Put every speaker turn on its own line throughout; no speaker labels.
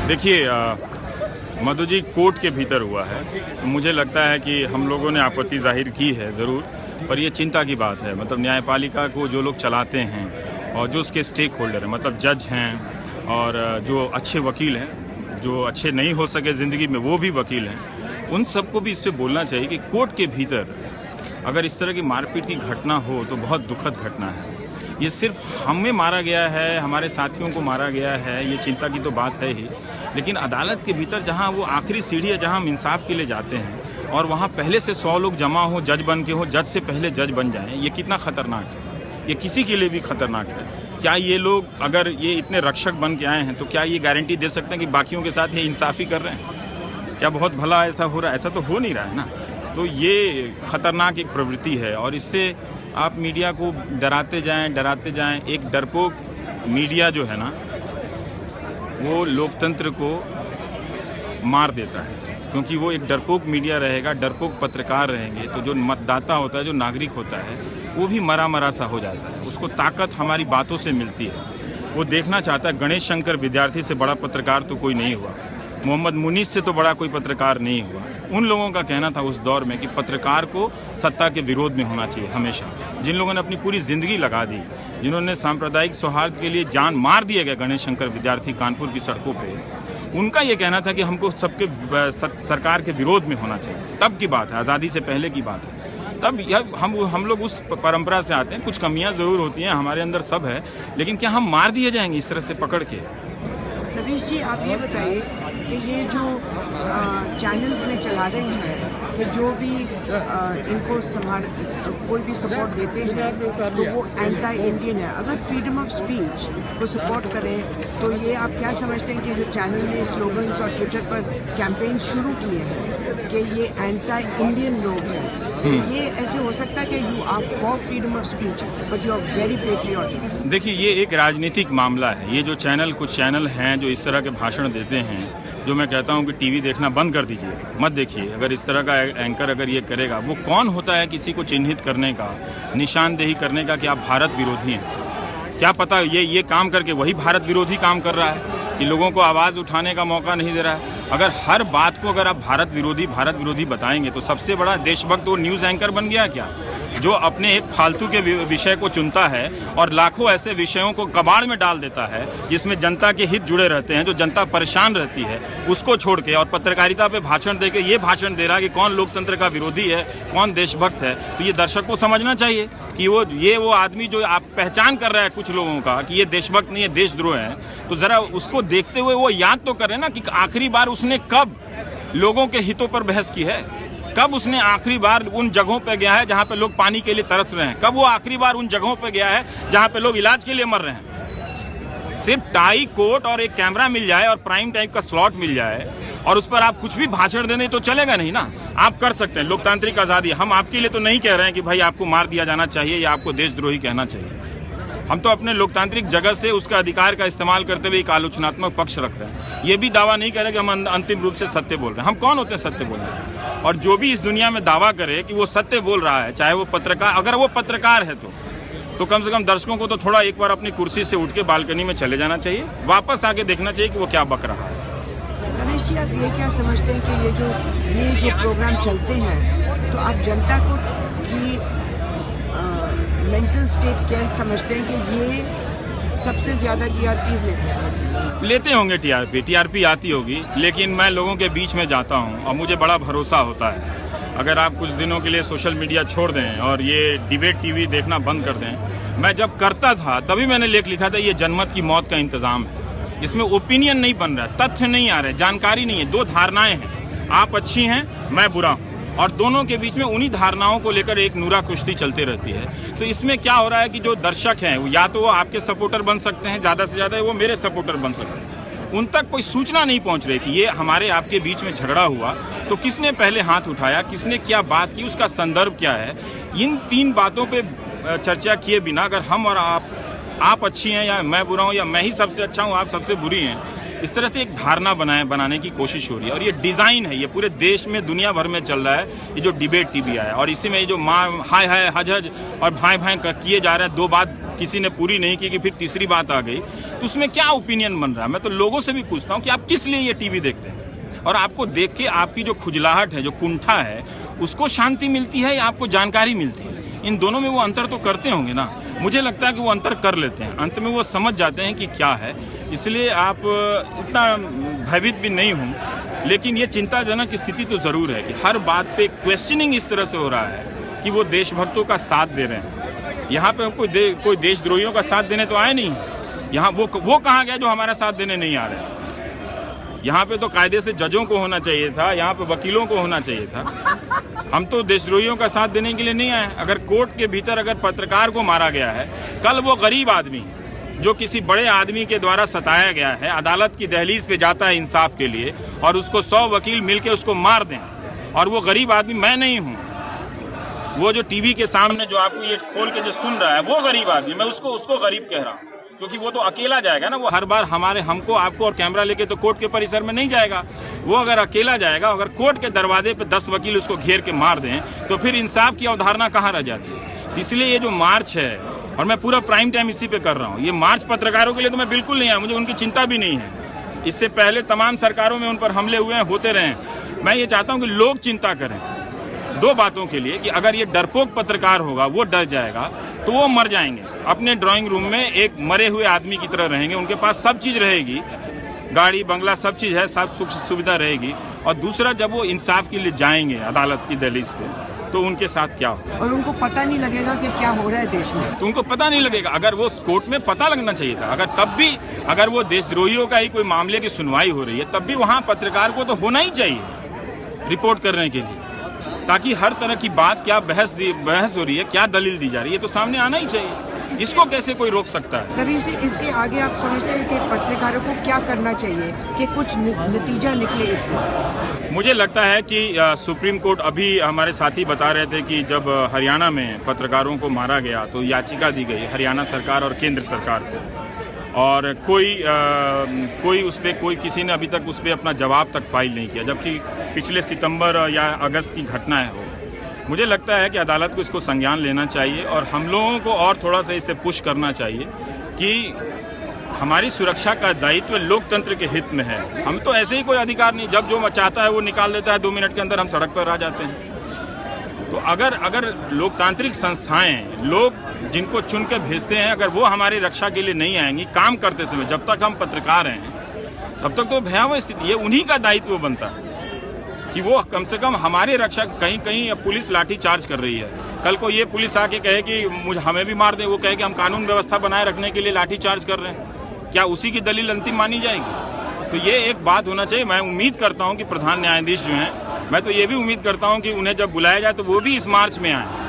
देखिए मधु जी कोर्ट के भीतर हुआ है, तो मुझे लगता है कि हम लोगों ने आपत्ति जाहिर की है ज़रूर, पर ये चिंता की बात है। मतलब न्यायपालिका को जो लोग चलाते हैं और जो उसके स्टेक होल्डर हैं, मतलब जज हैं और जो अच्छे वकील हैं, जो अच्छे नहीं हो सके ज़िंदगी में वो भी वकील हैं, उन सबको भी इस पर बोलना चाहिए कि कोर्ट के भीतर अगर इस तरह की मारपीट की घटना हो तो बहुत दुखद घटना है। ये सिर्फ हमें मारा गया है, हमारे साथियों को मारा गया है, ये चिंता की तो बात है ही, लेकिन अदालत के भीतर जहां वो आखिरी सीढ़ी है जहां हम इंसाफ के लिए जाते हैं और वहां पहले से 100 लोग जमा हो, जज बन के हो, जज से पहले जज बन जाएं, ये कितना खतरनाक है। ये किसी के लिए भी खतरनाक है। क्या ये लोग अगर ये इतने रक्षक बन के आए हैं तो क्या ये गारंटी दे सकते हैं कि बाकियों के साथ ये इंसाफ़ी कर रहे हैं? क्या बहुत भला ऐसा हो रहा है? ऐसा तो हो नहीं रहा है ना। तो ये खतरनाक एक प्रवृत्ति है और इससे आप मीडिया को डराते जाएं। एक डरपोक मीडिया जो है ना वो लोकतंत्र को मार देता है, क्योंकि वो एक डरपोक मीडिया रहेगा, डरपोक पत्रकार रहेंगे तो जो मतदाता होता है, जो नागरिक होता है, वो भी मरा सा हो जाता है। उसको ताकत हमारी बातों से मिलती है। वो देखना चाहता है गणेश शंकर विद्यार्थी से बड़ा पत्रकार तो कोई नहीं हुआ, मोहम्मद मुनीस से तो बड़ा कोई पत्रकार नहीं हुआ। उन लोगों का कहना था उस दौर में कि पत्रकार को सत्ता के विरोध में होना चाहिए हमेशा। जिन लोगों ने अपनी पूरी ज़िंदगी लगा दी, जिन्होंने सांप्रदायिक सौहार्द के लिए जान मार दिए गए, गणेश शंकर विद्यार्थी कानपुर की सड़कों पे, उनका ये कहना था कि हमको सबके सरकार के विरोध में होना चाहिए। तब की बात है, आज़ादी से पहले की बात है। तब यह हम लोग उस परंपरा से आते हैं। कुछ कमियां ज़रूर होती हैं, हमारे अंदर सब है, लेकिन क्या हम मार दिए जाएंगे इस तरह से पकड़ के?
रवीश जी, आप ये बताइए कि ये जो चैनल्स में चला रहे हैं कि जो भी इनको कोई भी सपोर्ट देते हैं तो वो एंटी इंडियन है। अगर फ्रीडम ऑफ स्पीच को सपोर्ट करें तो ये आप क्या समझते हैं कि जो चैनल ने स्लोगन्स और ट्विटर पर कैंपेन शुरू किए हैं कि ये एंटी इंडियन लोग हैं, ये ऐसे हो सकता है कि you are for freedom of speech but you are very patriotic?
देखिए, ये एक राजनीतिक मामला है। ये जो कुछ चैनल हैं जो इस तरह के भाषण देते हैं, जो मैं कहता हूं कि टीवी देखना बंद कर दीजिए, मत देखिए। अगर इस तरह का एंकर अगर ये करेगा, वो कौन होता है किसी को चिन्हित करने का, निशानदेही करने का कि आप भारत विरोधी हैं? क्या पता ये काम करके वही भारत विरोधी काम कर रहा है कि लोगों को आवाज़ उठाने का मौका नहीं दे रहा है। अगर हर बात को अगर आप भारत विरोधी बताएंगे तो सबसे बड़ा देशभक्त वो न्यूज़ एंकर बन गया क्या, जो अपने एक फालतू के विषय को चुनता है और लाखों ऐसे विषयों को कबाड़ में डाल देता है जिसमें जनता के हित जुड़े रहते हैं, जो जनता परेशान रहती है, उसको छोड़ के और पत्रकारिता पे भाषण दे के ये भाषण दे रहा है कि कौन लोकतंत्र का विरोधी है, कौन देशभक्त है। तो ये दर्शक को समझना चाहिए कि वो आदमी जो आप पहचान कर रहा है कुछ लोगों का कि ये देशभक्त नहीं है, देशद्रोह है, तो ज़रा उसको देखते हुए वो याद तो करें ना कि आखिरी बार उसने कब लोगों के हितों पर बहस की है, कब उसने आखिरी बार उन जगहों पे गया है जहाँ पे लोग पानी के लिए तरस रहे हैं, कब वो आखिरी बार उन जगहों पे गया है जहाँ पे लोग इलाज के लिए मर रहे हैं। सिर्फ टाई कोट और एक कैमरा मिल जाए और प्राइम टाइम का स्लॉट मिल जाए और उस पर आप कुछ भी भाषण देने तो चलेगा नहीं ना। आप कर सकते हैं, लोकतांत्रिक आज़ादी। हम आपके लिए तो नहीं कह रहे हैं कि भाई आपको मार दिया जाना चाहिए या आपको देशद्रोही कहना चाहिए। हम तो अपने लोकतांत्रिक जगह से उसका अधिकार का इस्तेमाल करते हुए एक आलोचनात्मक पक्ष रख रहे हैं। ये भी दावा नहीं कर रहे कि हम अंतिम रूप से सत्य बोल रहे हैं। हम कौन होते हैं सत्य बोल रहे हैं? और जो भी इस दुनिया में दावा करे कि वो सत्य बोल रहा है, चाहे वो पत्रकार, अगर वो पत्रकार है तो कम से कम दर्शकों को तो थोड़ा एक बार अपनी कुर्सी से उठ के बालकनी में चले जाना चाहिए, वापस आके देखना चाहिए कि वो क्या बक रहा है।
रमेश जी, आप ये क्या समझते हैं कि ये जो प्रोग्राम चलते हैं तो आप जनता को की मेंटल स्टेट क्या समझते हैं कि ये सबसे ज़्यादा टीआरपीज़
लेते होंगे? टीआरपी आती होगी, लेकिन मैं लोगों के बीच में जाता हूं और मुझे बड़ा भरोसा होता है। अगर आप कुछ दिनों के लिए सोशल मीडिया छोड़ दें और ये डिबेट टीवी देखना बंद कर दें, मैं जब करता था तभी मैंने लेख लिखा था ये जनमत की मौत का इंतज़ाम है। इसमें ओपिनियन नहीं बन रहा, तथ्य नहीं आ रहे, जानकारी नहीं है, दो धारणाएं हैं, आप अच्छी हैं, मैं बुरा हूँ, और दोनों के बीच में उन्हीं धारणाओं को लेकर एक नूरा कुश्ती चलती रहती है। तो इसमें क्या हो रहा है कि जो दर्शक हैं या तो वो आपके सपोर्टर बन सकते हैं, ज़्यादा से ज़्यादा वो मेरे सपोर्टर बन सकते हैं, उन तक कोई सूचना नहीं पहुंच रही कि ये हमारे आपके बीच में झगड़ा हुआ तो किसने पहले हाथ उठाया, किसने क्या बात की, उसका संदर्भ क्या है। इन तीन बातों पे चर्चा किए बिना अगर हम और आप अच्छी हैं या मैं बुरा हूँ या मैं ही सबसे अच्छा हूँ आप सबसे बुरी हैं, इस तरह से एक धारणा बनाने की कोशिश हो रही है। और ये डिज़ाइन है, ये पूरे देश में दुनिया भर में चल रहा है ये जो डिबेट टीवी आया, और इसी में ये जो हाय हाय हज हज और भाई भाई किए जा रहे हैं, 2 बात किसी ने पूरी नहीं की कि फिर तीसरी बात आ गई, तो उसमें क्या ओपिनियन बन रहा है। मैं तो लोगों से भी पूछता हूँ कि आप किस लिए ये टीवी देखते हैं, और आपको देख के आपकी जो खुजलाहट है, जो कुंठा है, उसको शांति मिलती है या आपको जानकारी मिलती है? इन दोनों में वो अंतर तो करते होंगे ना। मुझे लगता है कि वो अंतर कर लेते हैं, अंत में वो समझ जाते हैं कि क्या है। इसलिए आप इतना भयभीत भी नहीं हूँ, लेकिन ये चिंताजनक स्थिति तो ज़रूर है कि हर बात पे क्वेश्चनिंग इस तरह से हो रहा है कि वो देशभक्तों का साथ दे रहे हैं। यहाँ पे कोई देशद्रोहियों का साथ देने तो आए नहीं है। यहाँ वो कहाँ गया जो हमारा साथ देने नहीं आ रहे हैं? यहाँ पे तो कायदे से जजों को होना चाहिए था, यहाँ पे वकीलों को होना चाहिए था। हम तो देशद्रोहियों का साथ देने के लिए नहीं आए। अगर कोर्ट के भीतर अगर पत्रकार को मारा गया है, कल वो गरीब आदमी जो किसी बड़े आदमी के द्वारा सताया गया है, अदालत की दहलीज पे जाता है इंसाफ के लिए, और उसको 100 वकील मिलके उसको मार दें, और वो गरीब आदमी मैं नहीं हूँ, वो जो टीवी के सामने जो आपको ये खोल के जो सुन रहा है वो गरीब आदमी, मैं उसको गरीब कह रहा हूँ, क्योंकि वो तो अकेला जाएगा ना। वो हर बार हमको आपको और कैमरा लेके तो कोर्ट के परिसर में नहीं जाएगा। वो अगर अकेला जाएगा, अगर कोर्ट के दरवाजे पे 10 वकील उसको घेर के मार दें, तो फिर इंसाफ की अवधारणा कहाँ रह जाती है? इसलिए ये जो मार्च है, और मैं पूरा प्राइम टाइम इसी पे कर रहा हूँ, ये मार्च पत्रकारों के लिए तो मैं बिल्कुल नहीं आया, मुझे उनकी चिंता भी नहीं है। इससे पहले तमाम सरकारों में उन पर हमले हुए हैं, होते रहे। मैं ये चाहता हूँ कि लोग चिंता करें 2 बातों के लिए, कि अगर ये डरपोक पत्रकार होगा, वो डर जाएगा, तो वो मर जाएंगे, अपने ड्राइंग रूम में एक मरे हुए आदमी की तरह रहेंगे। उनके पास सब चीज़ रहेगी, गाड़ी बंगला सब चीज़ है, सब सुख सुविधा रहेगी। और दूसरा, जब वो इंसाफ के लिए जाएंगे अदालत की दहलीज पे, तो उनके साथ क्या होगा?
और उनको पता नहीं लगेगा कि क्या हो रहा है देश में।
तो उनको पता नहीं लगेगा। अगर वो कोर्ट में पता लगना चाहिए था, अगर तब भी अगर वो देशद्रोहियों का ही कोई मामले की सुनवाई हो रही है, तब भी वहाँ पत्रकार को तो होना ही चाहिए रिपोर्ट करने के लिए, ताकि हर तरह की बात, क्या बहस हो रही है, क्या दलील दी जा रही है, तो सामने आना ही चाहिए। इसको कैसे कोई रोक सकता है?
रवि जी, इसके आगे आप समझते हैं कि पत्रकारों को क्या करना चाहिए कि कुछ नतीजा निकले इससे?
मुझे लगता है कि सुप्रीम कोर्ट, अभी हमारे साथी बता रहे थे कि जब हरियाणा में पत्रकारों को मारा गया तो याचिका दी गई हरियाणा सरकार और केंद्र सरकार को, और कोई उस पर किसी ने अभी तक उस पर अपना जवाब तक फाइल नहीं किया, जबकि पिछले सितंबर या अगस्त की घटना है वो। मुझे लगता है कि अदालत को इसको संज्ञान लेना चाहिए, और हम लोगों को और थोड़ा सा इसे पुश करना चाहिए कि हमारी सुरक्षा का दायित्व लोकतंत्र के हित में है। हम तो ऐसे ही कोई अधिकार नहीं, जब जो चाहता है वो निकाल देता है, 2 मिनट के अंदर हम सड़क पर आ जाते हैं। तो अगर लोकतांत्रिक संस्थाएं, लोग जिनको चुन के भेजते हैं, अगर वो हमारी रक्षा के लिए नहीं आएंगी काम करते समय, जब तक हम पत्रकार हैं, तब तक तो भयावह स्थिति है। उन्हीं का दायित्व बनता है कि वो कम से कम हमारे रक्षा। कहीं पुलिस लाठी चार्ज कर रही है, कल को ये पुलिस आके कहे कि हमें भी मार दे, वो कहे कि हम कानून व्यवस्था बनाए रखने के लिए लाठी चार्ज कर रहे हैं, क्या उसी की दलील अंतिम मानी जाएगी? तो ये एक बात होना चाहिए। मैं उम्मीद करता हूँ कि प्रधान न्यायाधीश जो हैं, मैं तो ये भी उम्मीद करता हूँ कि उन्हें जब बुलाया जाए तो वो भी इस मार्च में आए।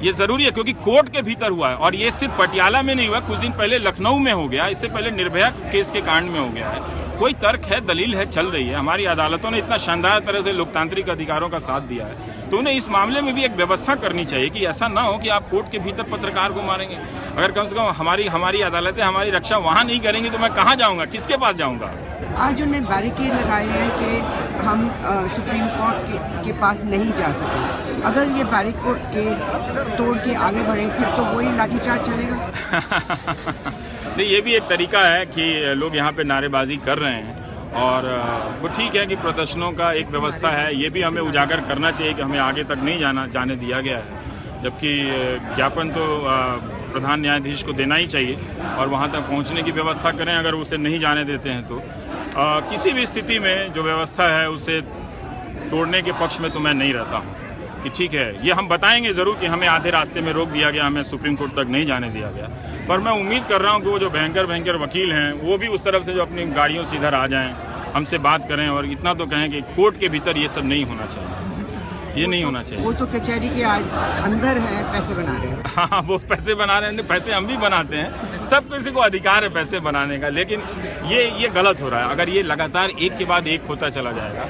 ये ज़रूरी है, क्योंकि कोर्ट के भीतर हुआ है, और ये सिर्फ पटियाला में नहीं हुआ, कुछ दिन पहले लखनऊ में हो गया, इससे पहले निर्भया केस के कांड में हो गया है। कोई तर्क है, दलील है, चल रही है। हमारी अदालतों ने इतना शानदार तरह से लोकतांत्रिक अधिकारों का साथ दिया है, तो उन्हें इस मामले में भी एक व्यवस्था करनी चाहिए कि ऐसा ना हो कि आप कोर्ट के भीतर पत्रकार को मारेंगे। अगर कम से कम हमारी अदालतें हमारी रक्षा वहाँ नहीं करेंगी, तो मैं कहाँ जाऊँगा, किसके पास जाऊँगा?
आज उन्हें बैरिकेड लगाए हैं कि हम सुप्रीम कोर्ट के पास नहीं जा सकते। अगर ये बैरिकेड तोड़ के आगे बढ़े, फिर तो वही लाठीचार्ज चलेगा।
नहीं, ये भी एक तरीका है कि लोग यहाँ पे नारेबाजी कर रहे हैं, और वो ठीक है कि प्रदर्शनों का एक व्यवस्था है, ये भी हमें उजागर करना चाहिए कि हमें आगे तक नहीं जाने दिया गया है, जबकि ज्ञापन तो प्रधान न्यायाधीश को देना ही चाहिए, और वहाँ तक पहुँचने की व्यवस्था करें। अगर उसे नहीं जाने देते हैं तो किसी भी स्थिति में जो व्यवस्था है उसे तोड़ने के पक्ष में तो मैं नहीं रहता हूँ कि ठीक है, ये हम बताएंगे ज़रूर कि हमें आधे रास्ते में रोक दिया गया, हमें सुप्रीम कोर्ट तक नहीं जाने दिया गया। पर मैं उम्मीद कर रहा हूँ कि वो जो भयंकर वकील हैं, वो भी उस तरफ से जो अपनी गाड़ियों से इधर आ जाएं, हमसे बात करें, और इतना तो कहें कि कोर्ट के भीतर ये सब नहीं होना चाहिए, ये नहीं होना चाहिए।
वो तो कचहरी के आज अंदर है, पैसे बना रहे हैं।
हाँ, वो पैसे बना रहे हैं, पैसे हम भी बनाते हैं, सब किसी को अधिकार है पैसे बनाने का, लेकिन ये गलत हो रहा है। अगर ये लगातार एक के बाद एक होता चला जाएगा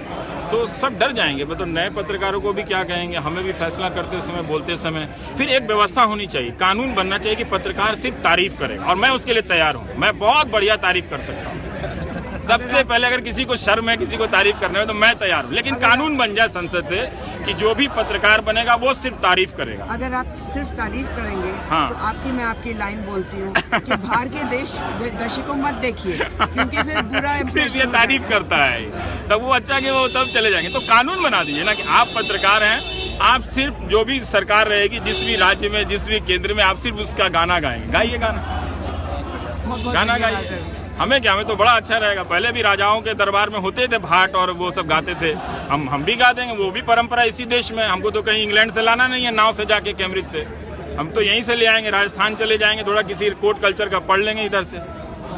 तो सब डर जाएंगे। मतलब नए पत्रकारों को भी क्या कहेंगे, हमें भी फैसला करते समय, बोलते समय। फिर एक व्यवस्था होनी चाहिए, कानून बनना चाहिए कि पत्रकार सिर्फ तारीफ करे, और मैं उसके लिए तैयार हूँ, मैं बहुत बढ़िया तारीफ कर सकता हूँ। सबसे पहले अगर किसी को शर्म है, किसी को तारीफ करने में, तो मैं तैयार हूँ, लेकिन कानून बन जाए संसद से कि जो भी पत्रकार बनेगा वो सिर्फ तारीफ करेगा।
अगर आप सिर्फ तारीफ करेंगे
हाँ।
तो मैं आपकी लाइन बोलती हूँ कि बाहर के दर्शकों मत देखिए, क्योंकि फिर बुरा
सिर्फ ये तारीफ करता है, तब वो अच्छा कि वो तब चले जाएंगे। तो कानून बना दीजिए ना कि आप पत्रकार हैं, आप सिर्फ जो भी सरकार रहेगी, जिस भी राज्य में, जिस भी केंद्र में, आप सिर्फ उसका गाना गाएंगे। गाइए गाना गाइए, हमें क्या, हमें तो बड़ा अच्छा रहेगा। पहले भी राजाओं के दरबार में होते थे भाट और वो सब गाते थे, हम भी गा देंगे, वो भी परंपरा इसी देश में। हमको तो कहीं इंग्लैंड से लाना नहीं है नाव से जाके, कैम्ब्रिज से, हम तो यहीं से ले आएंगे, राजस्थान चले जाएंगे, थोड़ा किसी कोर्ट कल्चर का पढ़ लेंगे, इधर से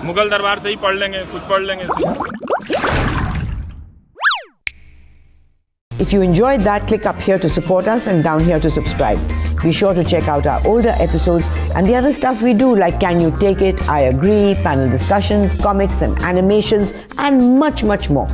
मुगल दरबार से ही पढ़ लेंगे, कुछ पढ़ लेंगे।
If you enjoyed that, click up here to support us and down here to subscribe. Be sure to check out our older episodes and the other stuff we do, like Can You Take It, I Agree, panel discussions, comics and animations, and much, much more.